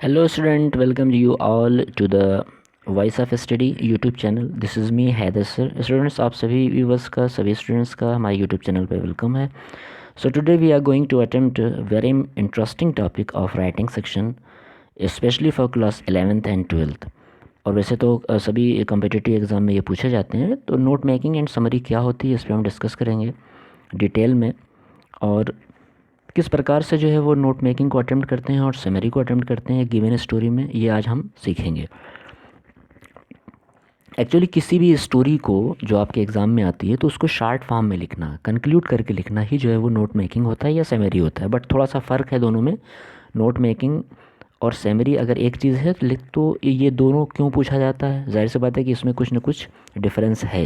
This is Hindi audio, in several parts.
Hello student, welcome you all to the voice of study YouTube channel. This is me Haider sir. Students, आप सभी व्यूवर्स का, सभी स्टूडेंट्स का हमारे यूट्यूब चैनल पे वेलकम है. So today we are going to attempt very interesting topic of writing section, specially for class 11th and 12th. और वैसे तो सभी कम्पिटिटिव एग्ज़ाम में ये पूछे जाते हैं. तो नोट मेकिंग एंड समरी क्या होती है, इस पर हम डिस्कस करेंगे डिटेल में, और किस प्रकार से जो है वो नोट मेकिंग को अटेम्प्ट करते हैं और समरी को अटेम्प्ट करते हैं गिवन स्टोरी में, ये आज हम सीखेंगे. एक्चुअली किसी भी स्टोरी को जो आपके एग्ज़ाम में आती है तो उसको शार्ट फॉर्म में लिखना, कंक्लूड करके लिखना ही जो है वो नोट मेकिंग होता है या समरी होता है. बट थोड़ा सा फ़र्क है दोनों में. नोट मेकिंग और समरी अगर एक चीज़ है तो ये दोनों क्यों पूछा जाता है, जाहिर सी बात है कि इसमें कुछ ना कुछ डिफरेंस है.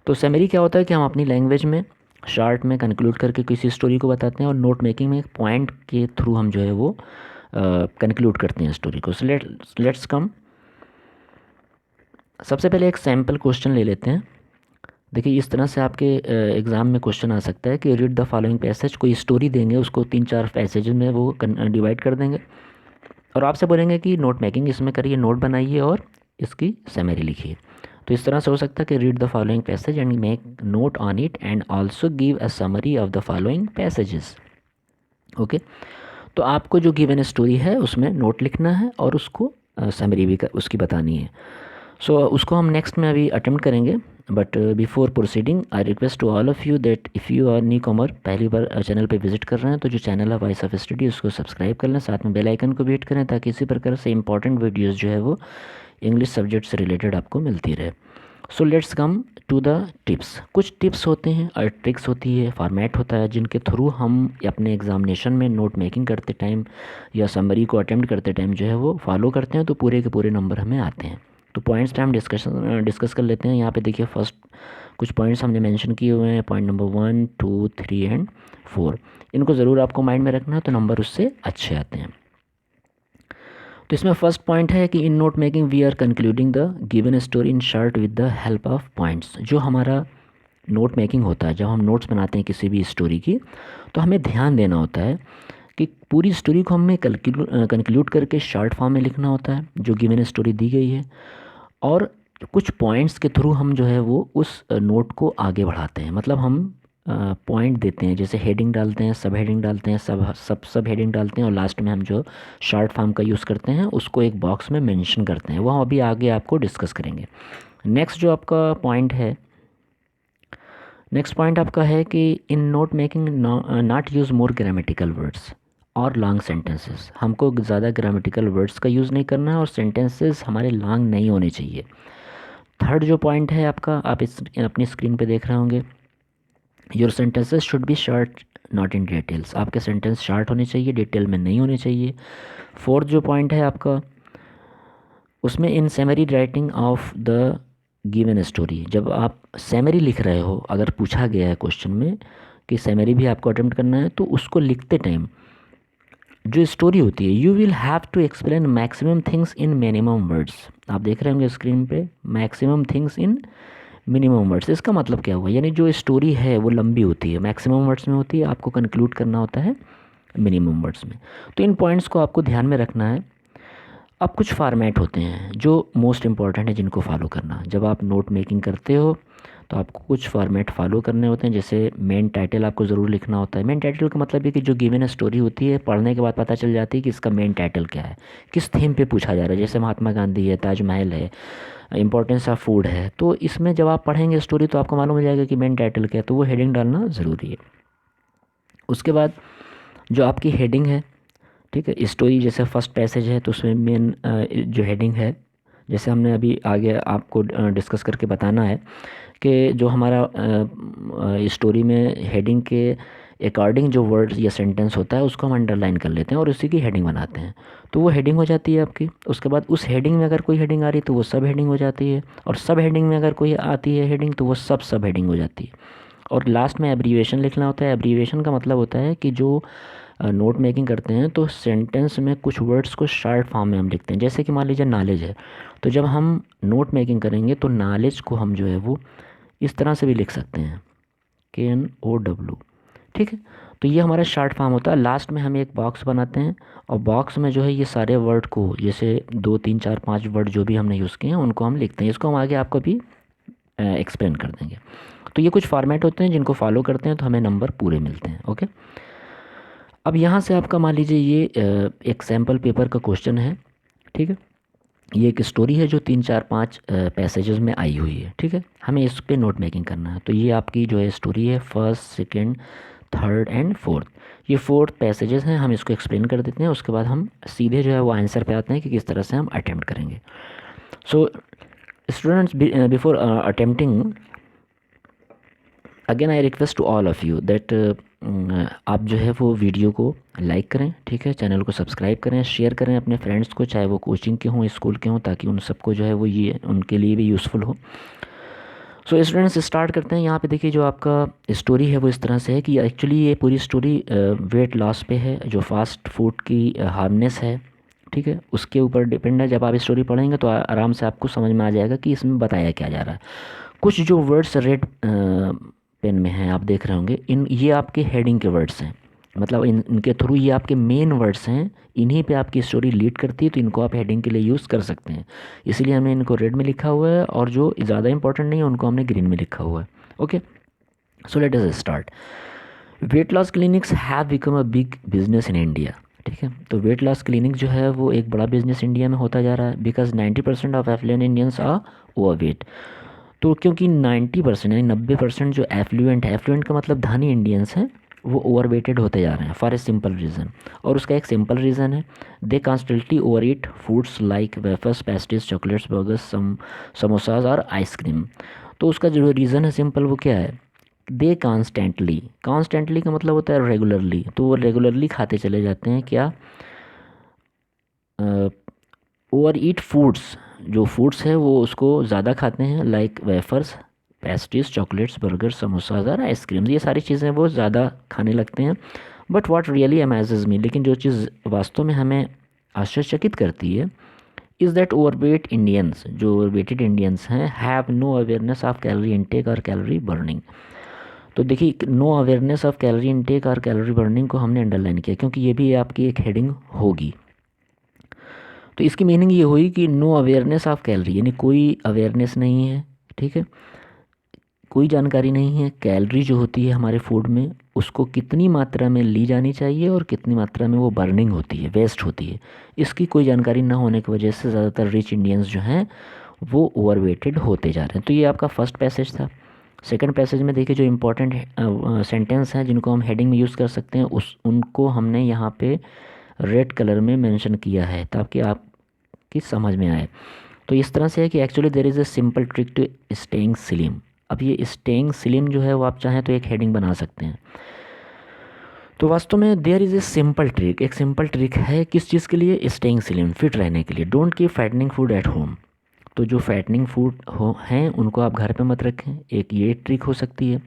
तो समरी क्या होता है कि हम अपनी लैंग्वेज में शार्ट में कंक्लूड करके किसी स्टोरी को बताते हैं, और नोट मेकिंग में एक पॉइंट के थ्रू हम जो है वो कंक्लूड करते हैं स्टोरी को. सो लेट्स कम. सबसे पहले एक सैम्पल क्वेश्चन ले लेते हैं. देखिए, इस तरह से आपके एग्ज़ाम में क्वेश्चन आ सकता है कि रीड द फॉलोइंग पैसेज. कोई स्टोरी देंगे, उसको 3-4 पैसेज में वो डिवाइड कर देंगे और आपसे बोलेंगे कि नोट मेकिंग इसमें करिए, नोट बनाइए और इसकी समरी लिखिए. तो इस तरह से हो सकता है कि read the following passage and make note on it and also give a summary of the following passages. Okay, तो आपको जो गिवन स्टोरी है उसमें नोट लिखना है और उसको समरी भी उसकी बतानी है. सो उसको हम नेक्स्ट में अभी अटेम्प्ट करेंगे. But before proceeding, I request to all of you that if you are new comer, पहली बार चैनल पे विजिट कर रहे हैं, तो जो चैनल है वॉइस ऑफ स्टडी उसको सब्सक्राइब कर लें, साथ में बेल आइकन को भी हिट करें ताकि इसी प्रकार से इंपॉर्टेंट वीडियोस जो है वो इंग्लिश सब्जेक्ट से रिलेटेड आपको मिलती रहे. So let's come to the tips. कुछ टिप्स होते हैं और ट्रिक्स होती है, फॉर्मेट होता है, जिनके थ्रू हम अपने एग्जामिनेशन में नोट मेकिंग करते टाइम या समरी को अटेम्प्ट करते टाइम जो है वो फॉलो करते हैं, तो पूरे के पूरे नंबर हमें आते हैं. तो पॉइंट्स टाइम डिस्कस कर लेते हैं. यहाँ पे देखिए, फर्स्ट कुछ पॉइंट्स हमने मेंशन किए हुए हैं. Point number 1, 2, 3 and 4. इनको ज़रूर आपको माइंड में रखना है, तो नंबर उससे अच्छे आते हैं. तो इसमें फर्स्ट पॉइंट है कि in note making we are concluding the given story in short with the help of points. जो हमारा नोट मेकिंग होता है, जब हम नोट्स बनाते हैं किसी भी स्टोरी की, तो हमें ध्यान देना होता है कि पूरी स्टोरी को हमें कंक्लूड करके शॉर्ट फॉर्म में लिखना होता है जो गिवन स्टोरी दी गई है, और कुछ पॉइंट्स के थ्रू हम जो है वो उस नोट को आगे बढ़ाते हैं. मतलब हम पॉइंट देते हैं, जैसे हेडिंग डालते हैं, सब हेडिंग डालते हैं, सब हेडिंग डालते हैं, और लास्ट में हम जो शॉर्ट फॉर्म का यूज़ करते हैं उसको एक बॉक्स में मेंशन करते हैं. वो हम अभी आगे आपको डिस्कस करेंगे. नेक्स्ट जो आपका पॉइंट है, नेक्स्ट पॉइंट आपका है कि in note making not use more grammatical words और लॉन्ग सेंटेंसेस. हमको ज़्यादा ग्रामेटिकल वर्ड्स का यूज़ नहीं करना है और सेंटेंसेस हमारे लॉन्ग नहीं होने चाहिए. थर्ड जो पॉइंट है आपका, आप इस अपनी स्क्रीन पे देख रहे होंगे, your sentences should be short not in details. आपके सेंटेंस शॉर्ट होने चाहिए, डिटेल में नहीं होने चाहिए. फोर्थ जो पॉइंट है आपका, उसमें इन summary writing of the given story, जब आप समरी लिख रहे हो, अगर पूछा गया है क्वेश्चन में कि समरी भी आपको अटेम्प्ट करना है, तो उसको लिखते टाइम जो स्टोरी होती है, you will have to explain maximum things in minimum words. आप देख रहे होंगे स्क्रीन पे, maximum things in minimum words. इसका मतलब क्या हुआ, यानी जो स्टोरी है वो लंबी होती है, मैक्सिमम वर्ड्स में होती है, आपको कंक्लूड करना होता है मिनिमम वर्ड्स में. तो इन पॉइंट्स को आपको ध्यान में रखना है. अब कुछ फार्मेट होते हैं जो मोस्ट इंपॉर्टेंट है, जिनको फॉलो करना. जब आप नोट मेकिंग करते हो तो आपको कुछ फॉर्मेट फॉलो करने होते हैं. जैसे मेन टाइटल आपको ज़रूर लिखना होता है. मेन टाइटल का मतलब है कि जो गिवन स्टोरी होती है, पढ़ने के बाद पता चल जाती है कि इसका मेन टाइटल क्या है, किस थीम पे पूछा जा रहा है. जैसे महात्मा गांधी है, ताजमहल है, इंपॉर्टेंस ऑफ फूड है. तो इसमें जब आप पढ़ेंगे स्टोरी तो आपको मालूम हो जाएगा कि मेन टाइटल क्या है, तो वो हेडिंग डालना ज़रूरी है. उसके बाद जो आपकी हेडिंग है, ठीक है, स्टोरी जैसे फर्स्ट पैसेज है तो उसमें मेन जो हेडिंग है, जैसे हमने अभी आगे आपको डिस्कस करके बताना है कि जो हमारा स्टोरी में हेडिंग के अकॉर्डिंग जो वर्ड्स या सेंटेंस होता है उसको हम अंडरलाइन कर लेते हैं और उसी की हेडिंग बनाते हैं, तो वो हेडिंग हो जाती है आपकी. उसके बाद उस हेडिंग में अगर कोई हेडिंग आ रही है तो वो सब हेडिंग हो जाती है, और सब हेडिंग में अगर कोई आती है हेडिंग तो वो सब हेडिंग हो जाती है. और लास्ट में एब्रीविएशन लिखना होता है. एब्रीविएशन का मतलब होता है कि जो नोट मेकिंग करते हैं तो सेंटेंस में कुछ वर्ड्स को शॉर्ट फॉर्म में हम लिखते हैं. जैसे कि मान लीजिए नॉलेज है, तो जब हम नोट मेकिंग करेंगे तो नॉलेज को हम जो है वो इस तरह से भी लिख सकते हैं, KNOW. ठीक है, तो ये हमारा शॉर्ट फॉर्म होता है। लास्ट में हम एक बॉक्स बनाते हैं और बॉक्स में जो है ये सारे वर्ड को, जैसे 2 3 4 5 वर्ड जो भी हमने यूज़ किए हैं उनको हम लिखते हैं। इसको हम आगे आपको भी एक्सप्लेन कर देंगे। तो ये कुछ फॉर्मेट होते हैं जिनको फॉलो करते हैं तो हमें नंबर पूरे मिलते हैं। ओके, अब यहाँ से आपका मान लीजिए ये एक सैम्पल पेपर का क्वेश्चन है। ठीक है, ये एक स्टोरी है जो 3 4 5 पैसेजेस में आई हुई है। ठीक है, हमें इस पे नोट मेकिंग करना है। तो ये आपकी जो है स्टोरी है, first, second, third and fourth. ये फोर्थ पैसेजेस हैं, हम इसको एक्सप्लेन कर देते हैं। उसके बाद हम सीधे जो है वो आंसर पे आते हैं कि किस तरह से हम अटैम्प्ट करेंगे। So students, before attempting, again I request to all of you that आप जो है वो वीडियो को लाइक करें। ठीक है, चैनल को सब्सक्राइब करें, शेयर करें अपने फ्रेंड्स को, चाहे वो कोचिंग के हों, स्कूल के हों, ताकि उन सबको जो है वो ये उनके लिए भी यूज़फुल हो। सो स्टूडेंट्स, स्टार्ट करते हैं। यहाँ पे देखिए जो आपका स्टोरी है वो इस तरह से है कि एक्चुअली ये पूरी स्टोरी वेट लॉस पे है, जो फास्ट फूड की हार्मनेस है। ठीक है, उसके ऊपर डिपेंड है। जब आप स्टोरी पढ़ेंगे तो आराम से आपको समझ में आ जाएगा कि इसमें बताया क्या जा रहा है। कुछ जो वर्ड्स रेड पेन में हैं आप देख रहे होंगे, ये आपके हेडिंग के वर्ड्स हैं। मतलब इनके थ्रू ये आपके मेन वर्ड्स हैं, इन्हीं पे आपकी स्टोरी लीड करती है, तो इनको आप हेडिंग के लिए यूज़ कर सकते हैं। इसीलिए हमने इनको रेड में लिखा हुआ है और जो ज़्यादा इंपॉर्टेंट नहीं है उनको हमने ग्रीन में लिखा हुआ है। Okay, so let us start. Weight loss clinics have become a big business in India. ठीक है, तो वेट लॉस क्लिनिक जो है वो एक बड़ा बिजनेस इंडिया में होता जा रहा है, because 90% of affluent Indians are overweight. तो क्योंकि 90% यानी 90% जो एफ्लुएंट है, एफ्लुएंट का मतलब धनी इंडियंस हैं, वो ओवरवेटेड होते जा रहे हैं फॉर ए सिंपल रीज़न। और उसका एक सिंपल रीज़न है, they constantly over eat foods like wafers, pastries, chocolates, burgers, samosas और आइसक्रीम। तो उसका जो रीज़न है सिंपल, वो क्या है, दे कॉन्स्टेंटली का मतलब होता है रेगुलरली, तो वो रेगुलरली खाते चले जाते हैं क्या, ओवर ईट फूड्स, जो फूड्स है वो उसको ज़्यादा खाते हैं, like wafers, pastries, chocolates, burger, samosas और आइसक्रीम्स। ये सारी चीज़ें वो ज़्यादा खाने लगते हैं। बट व्हाट रियली अमेजेस मी, लेकिन जो चीज़ वास्तव में हमें आश्चर्यचकित करती है, इज़ दैट ओवरवेट इंडियंस, जो ओवरवेटेड इंडियंस हैं, have no awareness of calorie intake और कैलोरी बर्निंग। तो देखिए, no awareness of calorie intake और कैलोरी बर्निंग को हमने अंडरलाइन किया, क्योंकि ये भी आपकी एक हेडिंग होगी। तो इसकी मीनिंग ये हुई कि नो अवेयरनेस ऑफ कैलोरी, यानी कोई अवेयरनेस नहीं है। ठीक है, कोई जानकारी नहीं है कैलोरी जो होती है हमारे फूड में, उसको कितनी मात्रा में ली जानी चाहिए और कितनी मात्रा में वो बर्निंग होती है, वेस्ट होती है। इसकी कोई जानकारी ना होने की वजह से ज़्यादातर रिच इंडियंस जो हैं वो ओवरवेटेड होते जा रहे हैं। तो ये आपका फर्स्ट पैसेज था। सेकंड पैसेज में देखिए जो इम्पोर्टेंट सेंटेंस हैं जिनको हम हेडिंग में यूज़ कर सकते हैं, उनको हमने यहाँ पे रेड कलर में मेंशन किया है ताकि आपकी समझ में आए। तो इस तरह से है कि actually there is a simple trick to staying slim. अब ये स्टेइंग स्लिम जो है वो आप चाहें तो एक हेडिंग बना सकते हैं। तो वास्तव में there is a simple trick, एक सिंपल ट्रिक है किस चीज़ के लिए, स्टेइंग स्लिम, फिट रहने के लिए। Don't keep fattening food at home. तो जो फैटनिंग फूड हैं उनको आप घर पे मत रखें, एक ये ट्रिक हो सकती है।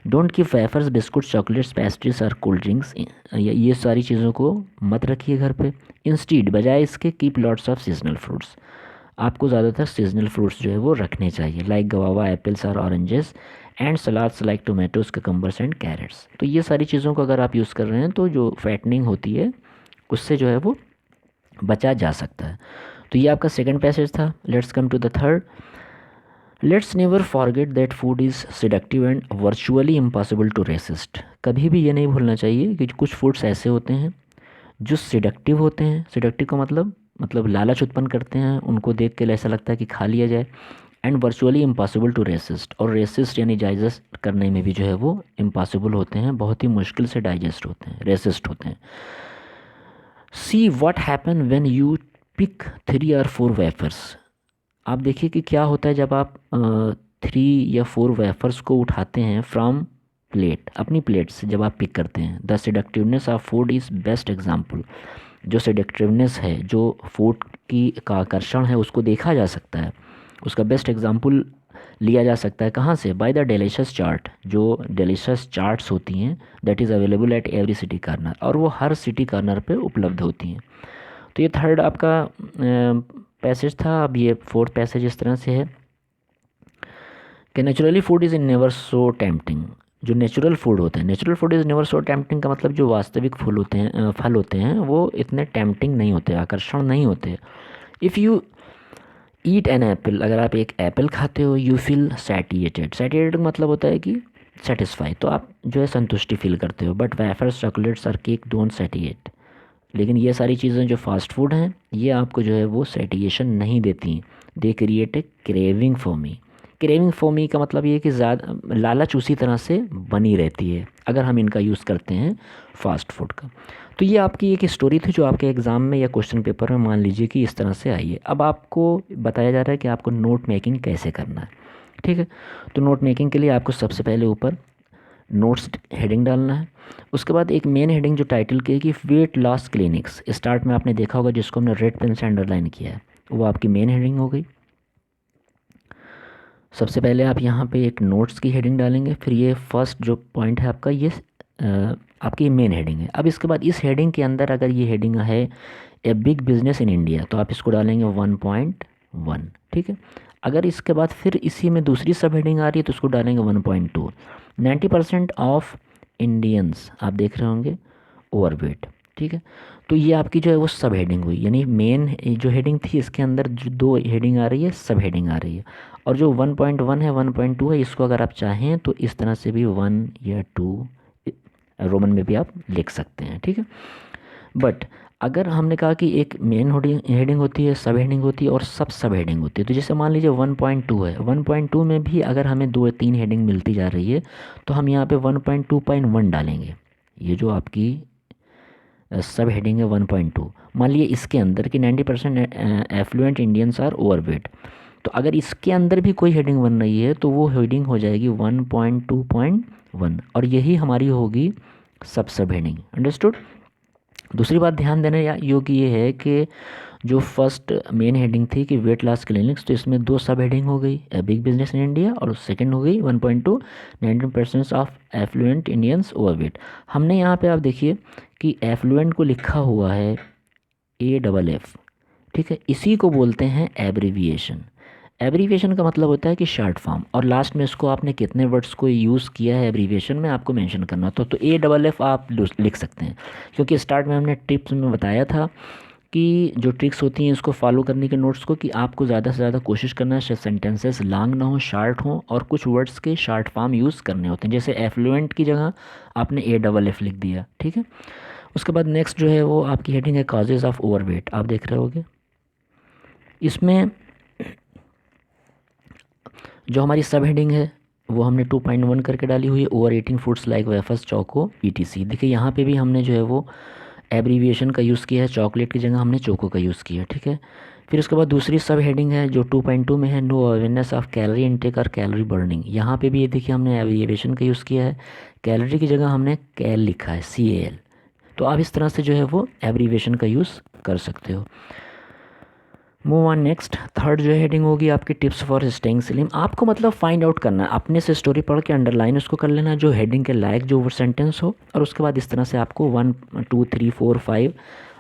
Don't keep wafers, biscuit, chocolates, pastries और कोल्ड ड्रिंक्स, ये सारी चीज़ों को मत रखिए घर पे। इंस्टीड, बजाय इसके, keep lots of seasonal fruits. आपको ज़्यादातर सीजनल फ्रूट्स जो है वो रखने चाहिए, लाइक गवावा, एप्पल्स और oranges, and salads like tomatoes, cucumbers and carrots. तो ये सारी चीज़ों को अगर आप यूज़ कर रहे हैं तो जो फैटनिंग होती है उससे जो है वो बचा जा सकता है। तो ये आपका सेकंड पैसेज था। Let's come to the third. Let's never forget that food is seductive and virtually impossible to resist. कभी भी ये नहीं भूलना चाहिए कि कुछ फूड्स ऐसे होते हैं जो सिडक्टिव होते हैं। सिडक्टिव का मतलब लालच उत्पन्न करते हैं, उनको देख के ऐसा लगता है कि खा लिया जाए। And virtually impossible to resist, और रेसिस्ट यानी डाइजेस्ट करने में भी जो है वो इम्पॉसिबल होते हैं, बहुत ही मुश्किल से डाइजेस्ट होते हैं, रेसिस्ट होते हैं। See what happen when you pick 3 और 4 वेफर्स। आप देखिए कि क्या होता है जब आप 3 या 4 वेफर्स को उठाते हैं फ्रॉम प्लेट, अपनी प्लेट से जब आप पिक करते हैं। The seductiveness of food is best example. जो सिडक्टिवनेस है, जो फूड की का आकर्षण है, उसको देखा जा सकता है, उसका बेस्ट एग्जाम्पल लिया जा सकता है। कहाँ से, बाय द डिलीशियस चार्ट, जो डिलीशियस चार्ट्स होती हैं, that is available at every city corner, और वो हर सिटी कॉर्नर पे उपलब्ध होती हैं। तो ये थर्ड आपका पैसेज था। अब ये फोर्थ पैसेज इस तरह से है कि naturally food is in never so tempting. जो नेचुरल फूड होते हैं, natural food is never so tempting का मतलब जो वास्तविक फूल होते हैं, फल होते हैं, वो इतने टेम्पटिंग नहीं होते, आकर्षण नहीं होते। If you eat an apple, अगर आप एक एप्पल खाते हो, यू फील सैटिएटेड। सैटिएटेड का मतलब होता है कि सेटिस्फाई, तो आप जो है संतुष्टि फील करते हो। बट वेफर्स, चॉकलेट्स और केक डोंट सैटिएट। लेकिन ये सारी चीज़ें जो फास्ट फूड हैं, ये आपको जो है वो सैटिएशन नहीं देती। They create a craving for me. Craving for me का मतलब ये है कि ज़्यादा लालच उसी तरह से बनी रहती है अगर हम इनका यूज़ करते हैं फास्ट फूड का। तो ये आपकी एक स्टोरी थी जो आपके एग्ज़ाम में या क्वेश्चन पेपर में मान लीजिए कि इस तरह से आई है। अब आपको बताया जा रहा है कि आपको नोट मेकिंग कैसे करना है। ठीक है, तो नोट मेकिंग के लिए आपको सबसे पहले ऊपर नोट्स हेडिंग डालना है। उसके बाद एक मेन हेडिंग जो टाइटल की है कि वेट लॉस क्लिनिक्स, स्टार्ट में आपने देखा होगा जिसको हमने रेड पेन से अंडरलाइन किया है, वो आपकी मेन हेडिंग हो गई। सबसे पहले आप यहाँ पे एक नोट्स की हेडिंग डालेंगे, फिर ये फर्स्ट जो पॉइंट है आपका, ये आपकी मेन हेडिंग है। अब इसके बाद इस हेडिंग के अंदर अगर ये हेडिंग है a big business in India, तो आप इसको डालेंगे 1.1। ठीक है, अगर इसके बाद फिर इसी में दूसरी सब हेडिंग आ रही है तो उसको डालेंगे 1.2। 90% ऑफ इंडियंस, आप देख रहे होंगे, ओवरवेट। ठीक है, तो ये आपकी जो है वो सब हेडिंग हुई, यानी मेन जो हेडिंग थी इसके अंदर जो दो हेडिंग आ रही है, सब हेडिंग आ रही है। और जो 1.1 है, 1.2 है, इसको अगर आप चाहें तो इस तरह से भी 1 या 2 रोमन में भी आप लिख सकते हैं। ठीक है, बट अगर हमने कहा कि एक मेन हेडिंग होती है, सब हेडिंग होती है और सब हेडिंग होती है, तो जैसे मान लीजिए 1.2 है, 1.2 में भी अगर हमें 2 3 हेडिंग मिलती जा रही है तो हम यहाँ पे 1.2.1 डालेंगे। ये जो आपकी सब हेडिंग है 1.2, मान लीजिए इसके अंदर कि 90% एफ्लुएंट इंडियंस आर ओवरवेट, तो अगर इसके अंदर भी कोई हेडिंग बन रही है तो वो हेडिंग हो जाएगी 1.2.1 और यही हमारी होगी सब हेडिंग। अंडरस्टूड। दूसरी बात ध्यान देने योग्य ये है कि जो फर्स्ट मेन हेडिंग थी कि वेट लॉस क्लिनिक्स, तो इसमें दो सब हेडिंग हो गई, a big business in India, और सेकंड हो गई 1.2, 19% ऑफ एफ्लुएंट इंडियंस ओवरवेट। हमने यहाँ पे आप देखिए कि एफ्लुएंट को लिखा हुआ है AFF। ठीक है, इसी को बोलते हैं एब्रीविएशन। एब्रीविएशन का मतलब होता है कि शॉर्ट फॉर्म, और लास्ट में इसको आपने कितने वर्ड्स को यूज़ किया है एब्रीविएशन में आपको मेंशन करना। तो AFF आप लिख सकते हैं, क्योंकि स्टार्ट में हमने टिप्स में बताया था कि जो ट्रिक्स होती हैं इसको फॉलो करने के नोट्स को, कि आपको ज़्यादा से ज़्यादा कोशिश करना है सेंटेंसेस लॉन्ग ना हो, शार्ट हो, और कुछ वर्ड्स के शॉर्ट फॉर्म यूज़ करने होते हैं। जैसे एफ्लुएंट की जगह आपने AFF लिख दिया। ठीक है, उसके बाद नेक्स्ट जो है वो आपकी हेडिंग है कॉजेज़ ऑफ ओवरवेट। आप देख रहे होगे इसमें जो हमारी सब हेडिंग है वो हमने 2.1 करके डाली हुई है, over eating foods like wafers, choco, ETC। देखिए यहाँ पे भी हमने जो है वो एब्रीविएशन का यूज़ किया है, चॉकलेट की जगह हमने चोको का यूज़ किया है। ठीक है, फिर उसके बाद दूसरी सब हेडिंग है जो 2.2 में है, no awareness of calorie intake और कैलोरी बर्निंग। यहाँ पे भी ये देखिए हमने एब्रीविएशन का यूज़ किया है, कैलोरी की जगह हमने कैल लिखा है, CAL। तो आप इस तरह से जो है वो एब्रीविएशन का यूज़ कर सकते हो। मूव ऑन नेक्स्ट, थर्ड जो हेडिंग होगी आपकी टिप्स फॉर स्टेइंग स्लिम। आपको मतलब फाइंड आउट करना है, अपने से स्टोरी पढ़ के अंडरलाइन उसको कर लेना जो हेडिंग के लायक जो वो सेंटेंस हो, और उसके बाद इस तरह से आपको 1 2 3 4 5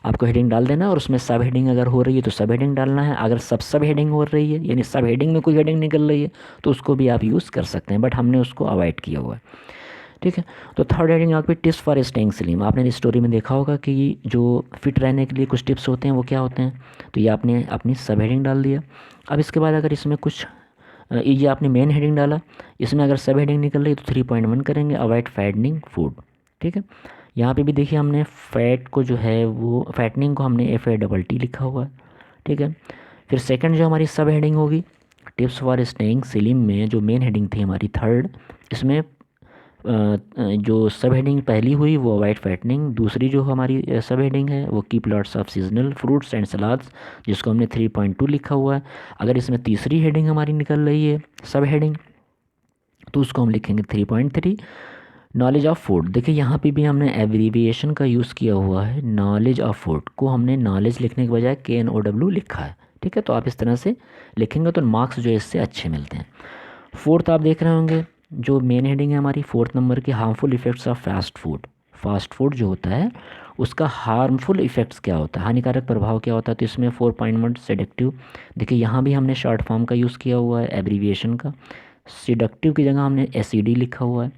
आपको हेडिंग डाल देना है, और उसमें सब हेडिंग अगर हो रही है तो सब हेडिंग डालना है। अगर सब हेडिंग हो रही है, यानी सब हेडिंग में कोई हेडिंग निकल रही है, तो उसको भी आप यूज़ कर सकते हैं, बट हमने उसको अवॉइड किया हुआ है। ठीक है, तो थर्ड हेडिंग आपकी टिप्स फॉर स्टेइंग स्लिम। आपने इस स्टोरी में देखा होगा कि जो फिट रहने के लिए कुछ टिप्स होते हैं वो क्या होते हैं, तो ये आपने अपनी सब हेडिंग डाल दिया। अब इसके बाद अगर इसमें कुछ ये आपने मेन हेडिंग डाला, इसमें अगर सब हेडिंग निकल रही है तो 3.1 करेंगे, अवॉइड फैटनिंग फूड। ठीक है, यहाँ पे भी देखिए हमने फैट को जो है वो फैटनिंग को हमने FATT लिखा हुआ है। ठीक है, फिर सेकंड जो हमारी सब हेडिंग होगी टिप्स फॉर स्टेइंग स्लिम में, जो मेन हेडिंग थी हमारी थर्ड, इसमें जो सब हेडिंग पहली हुई वो अवॉइड फैटनिंग, दूसरी जो हमारी सब हेडिंग है वो keep lots of seasonal fruits and salads, जिसको हमने 3.2 लिखा हुआ है। अगर इसमें तीसरी हेडिंग हमारी निकल रही है सब हेडिंग, तो उसको हम लिखेंगे 3.3 नॉलेज ऑफ फूड। देखिए यहाँ पे भी हमने एब्रीविएशन का यूज़ किया हुआ है, नॉलेज ऑफ फूड को हमने नॉलेज लिखने के बजाय KNOW लिखा है। ठीक है, तो आप इस तरह से लिखेंगे तो मार्क्स जो है इससे अच्छे मिलते हैं। फोर्थ आप देख रहे होंगे जो मेन हेडिंग है हमारी 4th नंबर की, harmful effects of fast food. Fast food जो होता है उसका हार्मफुल इफ़ेक्ट्स क्या होता है, हानिकारक प्रभाव क्या होता है, तो इसमें 4.1 सेडेक्टिव। देखिए यहाँ भी हमने शॉर्ट फॉर्म का यूज़ किया हुआ है एब्रीविएशन का, सेडेक्टिव की जगह हमने SED लिखा हुआ है।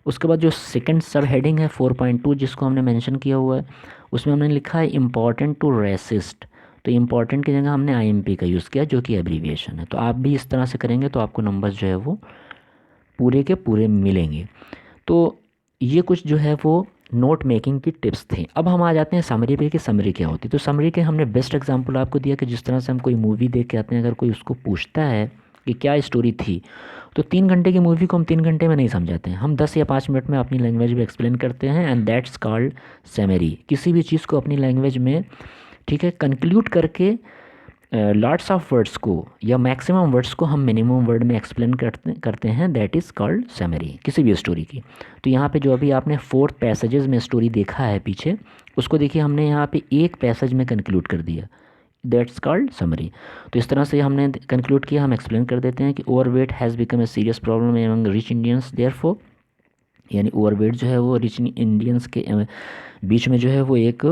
उसके बाद जो सेकंड सब हेडिंग है 4.2 जिसको हमने मेंशन किया हुआ है, उसमें हमने लिखा है इम्पॉर्टेंट टू रेसिस्ट। तो इम्पॉर्टेंट की जगह हमने IMP का यूज़ किया जो कि एब्रीविएशन है। तो आप भी इस तरह से करेंगे तो आपको नंबर जो है वो पूरे के पूरे मिलेंगे। तो ये कुछ जो है वो नोट मेकिंग की टिप्स थे। अब हम आ जाते हैं समरी पे कि समरी क्या होती है। तो समरी के हमने बेस्ट एग्जांपल आपको दिया कि जिस तरह से हम कोई मूवी देख के आते हैं, अगर कोई उसको पूछता है कि क्या स्टोरी थी, तो 3 घंटे की मूवी को हम 3 घंटे में नहीं समझाते हैं, हम 10 या 5 मिनट में अपनी लैंग्वेज में एक्सप्लेन करते हैं, एंड दैट्स कॉल्ड समरी। किसी भी चीज़ को अपनी लैंग्वेज में, ठीक है, कंक्लूड करके लॉट्स ऑफ वर्ड्स को या मैक्सिमम वर्ड्स को हम मिनिमम वर्ड में एक्सप्लेन करते हैं, दैट इज़ कॉल्ड समरी किसी भी स्टोरी की। तो यहाँ पे जो अभी आपने 4 पैसेजेस में स्टोरी देखा है पीछे, उसको देखिए हमने यहाँ पे एक पैसेज में कंक्लूड कर दिया, दैट्स कॉल्ड समरी। तो इस तरह से हमने कंक्लूड किया, हम एक्सप्लेन कर देते हैं कि overweight has become a serious problem among rich Indians, therefore, यानी ओवरवेट जो है वो रिच इंडियंस के बीच में जो है वो एक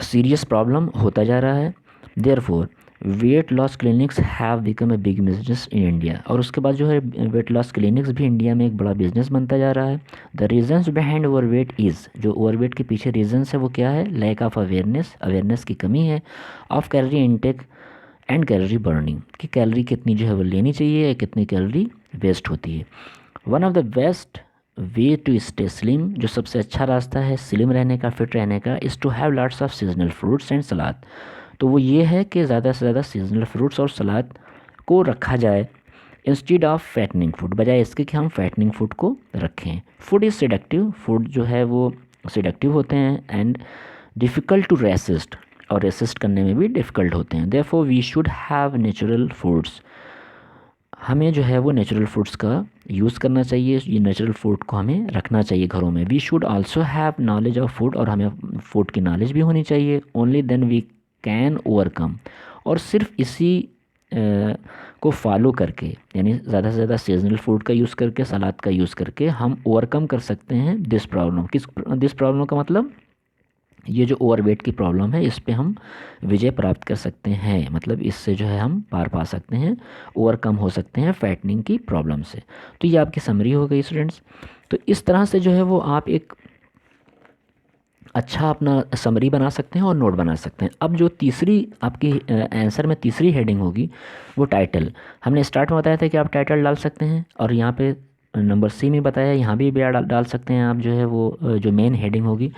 सीरियस प्रॉब्लम होता जा रहा है। Therefore weight loss clinics have become a big business in India, और उसके बाद जो है वेट लॉस क्लिनिक्स भी इंडिया में एक बड़ा बिजनेस बनता जा रहा है। The reasons behind overweight is, जो ओवरवेट के पीछे रीजन्स है वो क्या है, लैक ऑफ अवेयरनेस की कमी है, of calorie intake and calorie burning, कि कैलोरी कितनी जो है वो लेनी चाहिए या कितनी कैलोरी वेस्ट होती है। One of the best way to stay slim, जो सबसे अच्छा रास्ता है स्लिम रहने का, फिट रहने का, is to have lots of seasonal fruits and salad. तो वो ये है कि ज़्यादा से ज़्यादा सीजनल फ्रूट्स और सलाद को रखा जाए, इंस्टीड ऑफ फैटनिंग फूड, बजाय इसके कि हम फैटनिंग फूड को रखें। फूड इज़ सिडक्टिव, फूड जो है वो सिडक्टिव होते हैं, एंड डिफ़िकल्ट टू रेसिस्ट, और रेसिस्ट करने में भी डिफ़िकल्ट होते हैं। Therefore we should have natural foods, हमें जो है वो नेचुरल फूड्स का यूज़ करना चाहिए, ये नेचुरल फूड को हमें रखना चाहिए घरों में। We should also have knowledge of food, और हमें फूड की नॉलेज भी होनी चाहिए। Only then we can overcome, और सिर्फ इसी को फॉलो करके, यानी ज़्यादा से ज़्यादा सीजनल फूड का यूज़ करके, सलाद का यूज़ करके हम ओवरकम कर सकते हैं दिस प्रॉब्लम। दिस प्रॉब्लम का मतलब ये जो ओवरवेट की प्रॉब्लम है, इस पे हम विजय प्राप्त कर सकते हैं, मतलब इससे जो है हम पार पा सकते हैं, ओवरकम हो सकते हैं फैटनिंग की प्रॉब्लम से। तो ये आपकी समरी हो गई स्टूडेंट्स। तो इस तरह से जो है वो आप एक अच्छा अपना समरी बना सकते हैं और नोट बना सकते हैं। अब जो तीसरी आपकी आंसर में तीसरी हेडिंग होगी वो टाइटल। हमने स्टार्ट में बताया था कि आप टाइटल डाल सकते हैं, और यहाँ पे नंबर सी में बताया, यहाँ भी डाल सकते हैं आप जो है वो जो मेन हेडिंग होगी।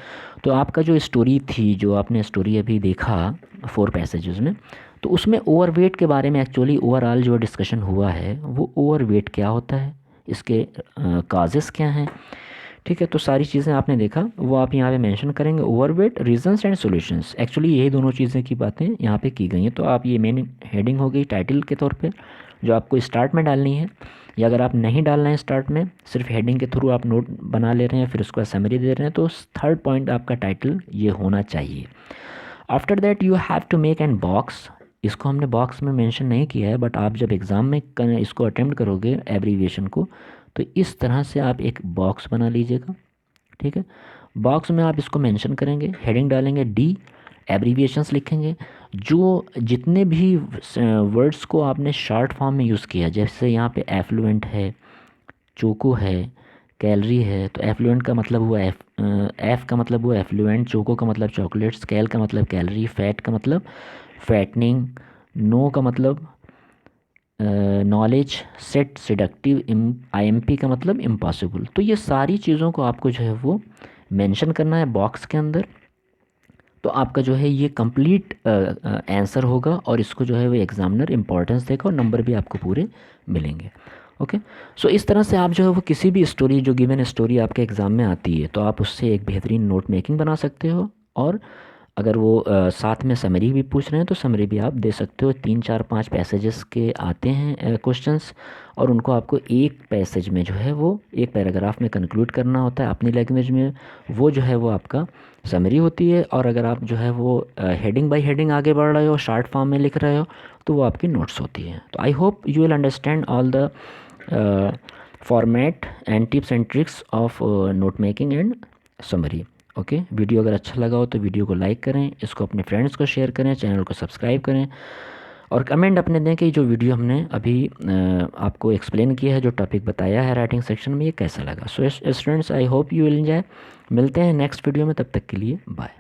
तो आपका जो स्टोरी थी, जो आपने स्टोरी अभी देखा 4 पैसेजेस में, तो उसमें ओवरवेट के बारे में एक्चुअली ओवरऑल जो डिस्कशन हुआ है वो ओवरवेट क्या होता है, इसके काजेस क्या हैं, ठीक है। तो सारी चीज़ें आपने देखा, वो आप यहाँ पे मेंशन करेंगे, overweight reasons and solutions. Actually यही दोनों चीज़ें की बातें यहाँ पे की गई हैं। तो आप ये मेन हेडिंग हो गई टाइटल के तौर पे, जो आपको स्टार्ट में डालनी है, या अगर आप नहीं डाल रहे हैं स्टार्ट में, सिर्फ हेडिंग के थ्रू आप नोट बना ले रहे हैं, फिर उसका समरी दे रहे हैं, तो 3rd पॉइंट आपका टाइटल ये होना चाहिए। After that you have to make an box. इसको हमने बॉक्स में मेंशन नहीं किया है, बट आप जब एग्ज़ाम में इसको अटेम्प्ट करोगे एब्रीविएशन को, तो इस तरह से आप एक बॉक्स बना लीजिएगा, ठीक है। बॉक्स में आप इसको मेंशन करेंगे, हेडिंग डालेंगे डी, एब्रीविएशंस लिखेंगे, जो जितने भी वर्ड्स को आपने शॉर्ट फॉर्म में यूज़ किया, जैसे यहाँ पे एफ्लुएंट है, चोको है, कैलरी है, तो एफ्लुएंट का मतलब हुआ एफ का मतलब हुआ एफ्लुएंट, चोको का मतलब चॉकलेट्स, कैल का मतलब कैलरी, फैट का मतलब फैटनिंग, नो का मतलब नॉलेज, सेट सिडक्टिव, IMP का मतलब इम्पॉसिबल। तो ये सारी चीज़ों को आपको जो है वो मेंशन करना है बॉक्स के अंदर। तो आपका जो है ये कंप्लीट आंसर होगा, और इसको जो है वो एग्जामिनर इंपॉर्टेंस देगा, और नंबर भी आपको पूरे मिलेंगे। ओके, सो इस तरह से आप जो है वो किसी भी स्टोरी, जो गिवन स्टोरी आपके एग्ज़ाम में आती है, तो आप उससे एक बेहतरीन नोट मेकिंग बना सकते हो। और अगर वो साथ में समरी भी पूछ रहे हैं तो समरी भी आप दे सकते हो। 3 4 5 पैसेजेस के आते हैं क्वेश्चंस, और उनको आपको एक पैसेज में जो है वो एक पैराग्राफ में कंक्लूड करना होता है अपनी लैंग्वेज में, वो जो है वो आपका समरी होती है। और अगर आप जो है वो हेडिंग बाय हेडिंग आगे बढ़ रहे हो, शॉर्ट फॉर्म में लिख रहे हो, तो वो आपकी नोट्स होती है। तो I hope you will understand all the format and tips and tricks of note making and summary. Okay, video अगर अच्छा लगा हो तो वीडियो को लाइक करें, इसको अपने फ्रेंड्स को शेयर करें, चैनल को सब्सक्राइब करें, और कमेंट अपने दें कि जो वीडियो हमने अभी आपको एक्सप्लेन किया है, जो टॉपिक बताया है राइटिंग सेक्शन में, ये कैसा लगा। So students, I hope you will enjoy. मिलते हैं नेक्स्ट वीडियो में, तब तक के लिए बाय।